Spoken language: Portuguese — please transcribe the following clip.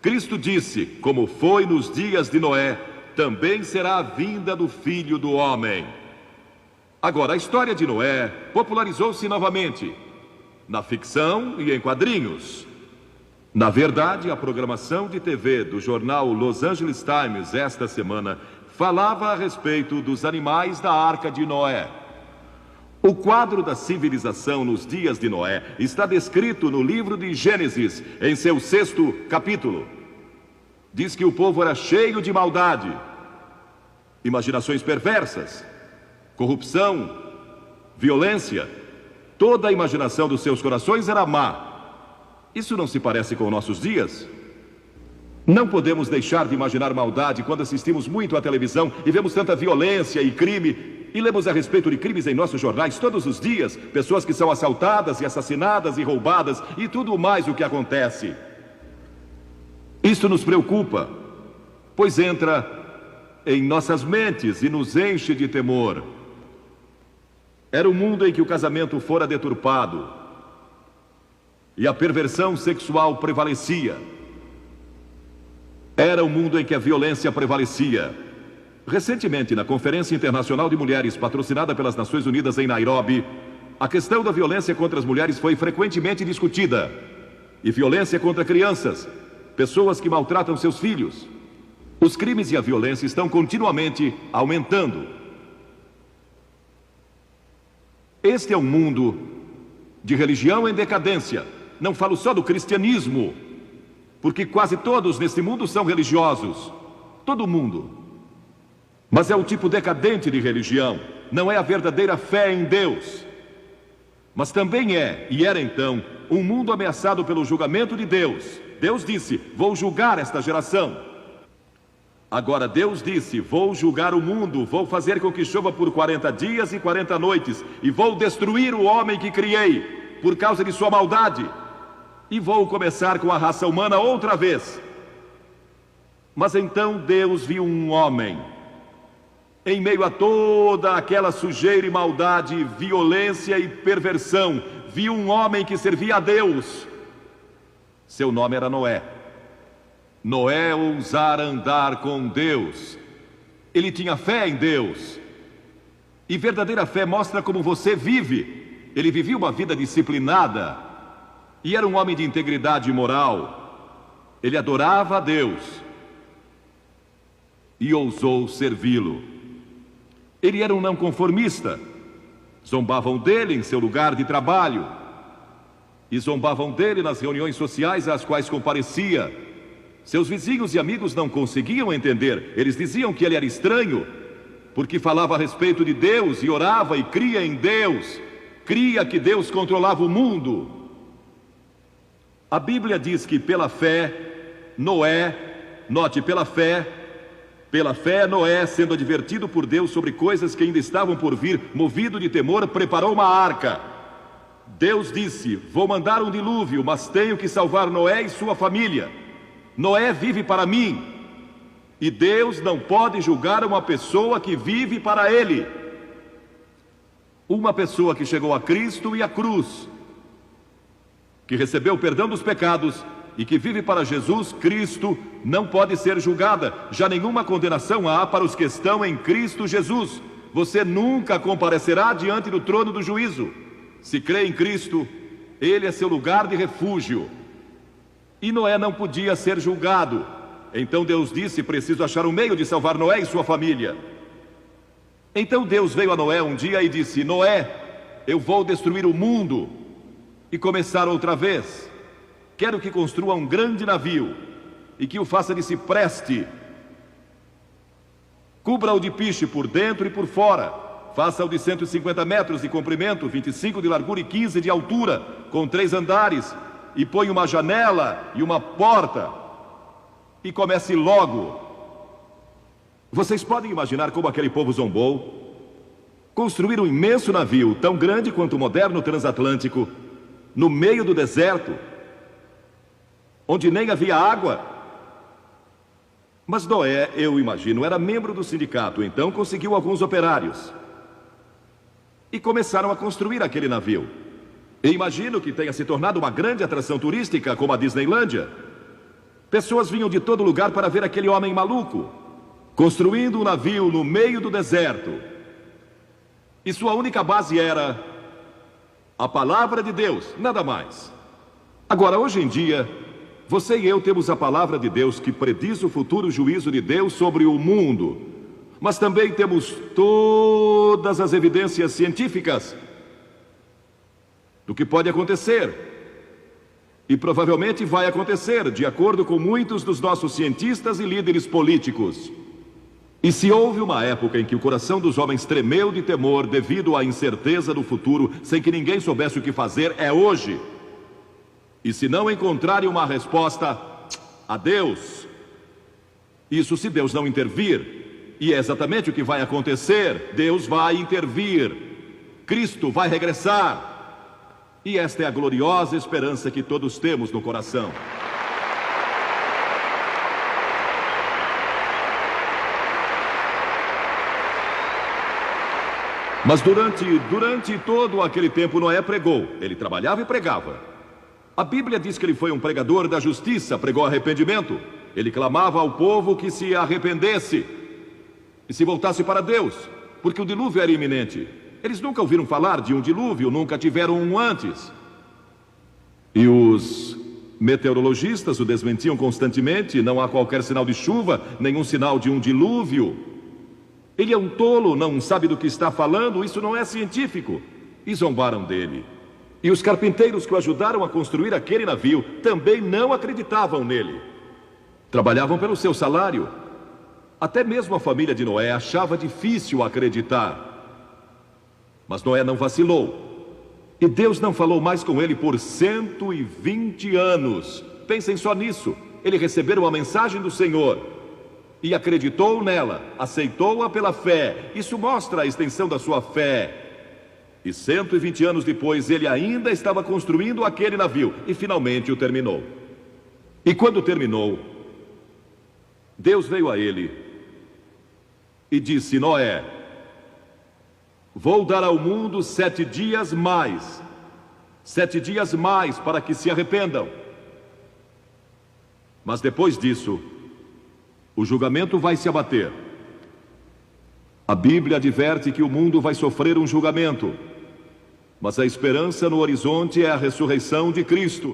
Cristo disse, como foi nos dias de Noé, também será a vinda do Filho do Homem. Agora, a história de Noé popularizou-se novamente, na ficção e em quadrinhos. Na verdade, a programação de TV do jornal Los Angeles Times esta semana falava a respeito dos animais da Arca de Noé. O quadro da civilização nos dias de Noé está descrito no livro de Gênesis, em seu 6º capítulo. Diz que o povo era cheio de maldade, imaginações perversas, corrupção, violência. Toda a imaginação dos seus corações era má. Isso não se parece com nossos dias? Não podemos deixar de imaginar maldade quando assistimos muito à televisão e vemos tanta violência e crime. E lemos a respeito de crimes em nossos jornais todos os dias. Pessoas que são assaltadas e assassinadas e roubadas e tudo mais o que acontece. Isto nos preocupa, pois entra em nossas mentes e nos enche de temor. Era um mundo em que o casamento fora deturpado e a perversão sexual prevalecia. Era um mundo em que a violência prevalecia. Recentemente, na Conferência Internacional de Mulheres, patrocinada pelas Nações Unidas em Nairobi, a questão da violência contra as mulheres foi frequentemente discutida. E violência contra crianças, pessoas que maltratam seus filhos. Os crimes e a violência estão continuamente aumentando. Este é um mundo de religião em decadência. Não falo só do cristianismo, porque quase todos neste mundo são religiosos. Todo mundo. Mas é um tipo decadente de religião. Não é a verdadeira fé em Deus. Mas também é, e era então, um mundo ameaçado pelo julgamento de Deus. Deus disse, vou julgar esta geração. Agora Deus disse, vou julgar o mundo, vou fazer com que chova por 40 dias e 40 noites, e vou destruir o homem que criei, por causa de sua maldade. E vou começar com a raça humana outra vez. Mas então Deus viu um homem, em meio a toda aquela sujeira e maldade, violência e perversão, viu um homem que servia a Deus. Seu nome era Noé. Noé ousara andar com Deus. Ele tinha fé em Deus. E verdadeira fé mostra como você vive. Ele vivia uma vida disciplinada. E era um homem de integridade moral. Ele adorava a Deus. E ousou servi-lo. Ele era um não conformista. Zombavam dele em seu lugar de trabalho. E zombavam dele nas reuniões sociais às quais comparecia. Seus vizinhos e amigos não conseguiam entender. Eles diziam que ele era estranho, porque falava a respeito de Deus e orava e cria em Deus. Cria que Deus controlava o mundo. A Bíblia diz que pela fé, Noé, note, pela fé Noé, sendo advertido por Deus sobre coisas que ainda estavam por vir, movido de temor, preparou uma arca. Deus disse, vou mandar um dilúvio, mas tenho que salvar Noé e sua família. Noé vive para mim. E Deus não pode julgar uma pessoa que vive para Ele. Uma pessoa que chegou a Cristo e à cruz, que recebeu o perdão dos pecados e que vive para Jesus Cristo, não pode ser julgada. Já nenhuma condenação há para os que estão em Cristo Jesus. Você nunca comparecerá diante do trono do juízo. Se crê em Cristo, Ele é seu lugar de refúgio. E Noé não podia ser julgado. Então Deus disse, preciso achar um meio de salvar Noé e sua família. Então Deus veio a Noé um dia e disse, Noé, eu vou destruir o mundo e começar outra vez. Quero que construa um grande navio e que o faça de cipreste. Cubra-o de piche por dentro e por fora. Faça-o de 150 metros de comprimento, 25 de largura e 15 de altura, com 3 andares. E põe uma janela e uma porta. E comece logo. Vocês podem imaginar como aquele povo zombou? Construir um imenso navio, tão grande quanto o moderno transatlântico, no meio do deserto, onde nem havia água. Mas Noé, eu imagino, era membro do sindicato, então conseguiu alguns operários. E começaram a construir aquele navio. E imagino que tenha se tornado uma grande atração turística, como a Disneylândia. Pessoas vinham de todo lugar para ver aquele homem maluco, construindo um navio no meio do deserto. E sua única base era a palavra de Deus, nada mais. Agora, hoje em dia, você e eu temos a palavra de Deus que prediz o futuro juízo de Deus sobre o mundo. Mas também temos todas as evidências científicas do que pode acontecer. E provavelmente vai acontecer, de acordo com muitos dos nossos cientistas e líderes políticos. E se houve uma época em que o coração dos homens tremeu de temor devido à incerteza do futuro, sem que ninguém soubesse o que fazer, é hoje. E se não encontrarem uma resposta, adeus. Isso se Deus não intervir. E é exatamente o que vai acontecer. Deus vai intervir. Cristo vai regressar. E esta é a gloriosa esperança que todos temos no coração. Mas durante todo aquele tempo Noé pregou. Ele trabalhava e pregava. A Bíblia diz que ele foi um pregador da justiça, pregou arrependimento. Ele clamava ao povo que se arrependesse e se voltasse para Deus, porque o dilúvio era iminente. Eles nunca ouviram falar de um dilúvio, nunca tiveram um antes. E os meteorologistas o desmentiam constantemente. Não há qualquer sinal de chuva, nenhum sinal de um dilúvio. Ele é um tolo, não sabe do que está falando, isso não é científico. E zombaram dele. E os carpinteiros que o ajudaram a construir aquele navio também não acreditavam nele. Trabalhavam pelo seu salário. Até mesmo a família de Noé achava difícil acreditar. Mas Noé não vacilou. E Deus não falou mais com ele por 120 anos. Pensem só nisso. Ele recebeu a mensagem do Senhor e acreditou nela, aceitou-a pela fé. Isso mostra a extensão da sua fé. E 120 anos depois, ele ainda estava construindo aquele navio e finalmente o terminou. E quando terminou, Deus veio a ele e disse: Noé, vou dar ao mundo 7 dias mais. 7 dias mais para que se arrependam. Mas depois disso, o julgamento vai se abater. A Bíblia adverte que o mundo vai sofrer um julgamento. Mas a esperança no horizonte é a ressurreição de Cristo.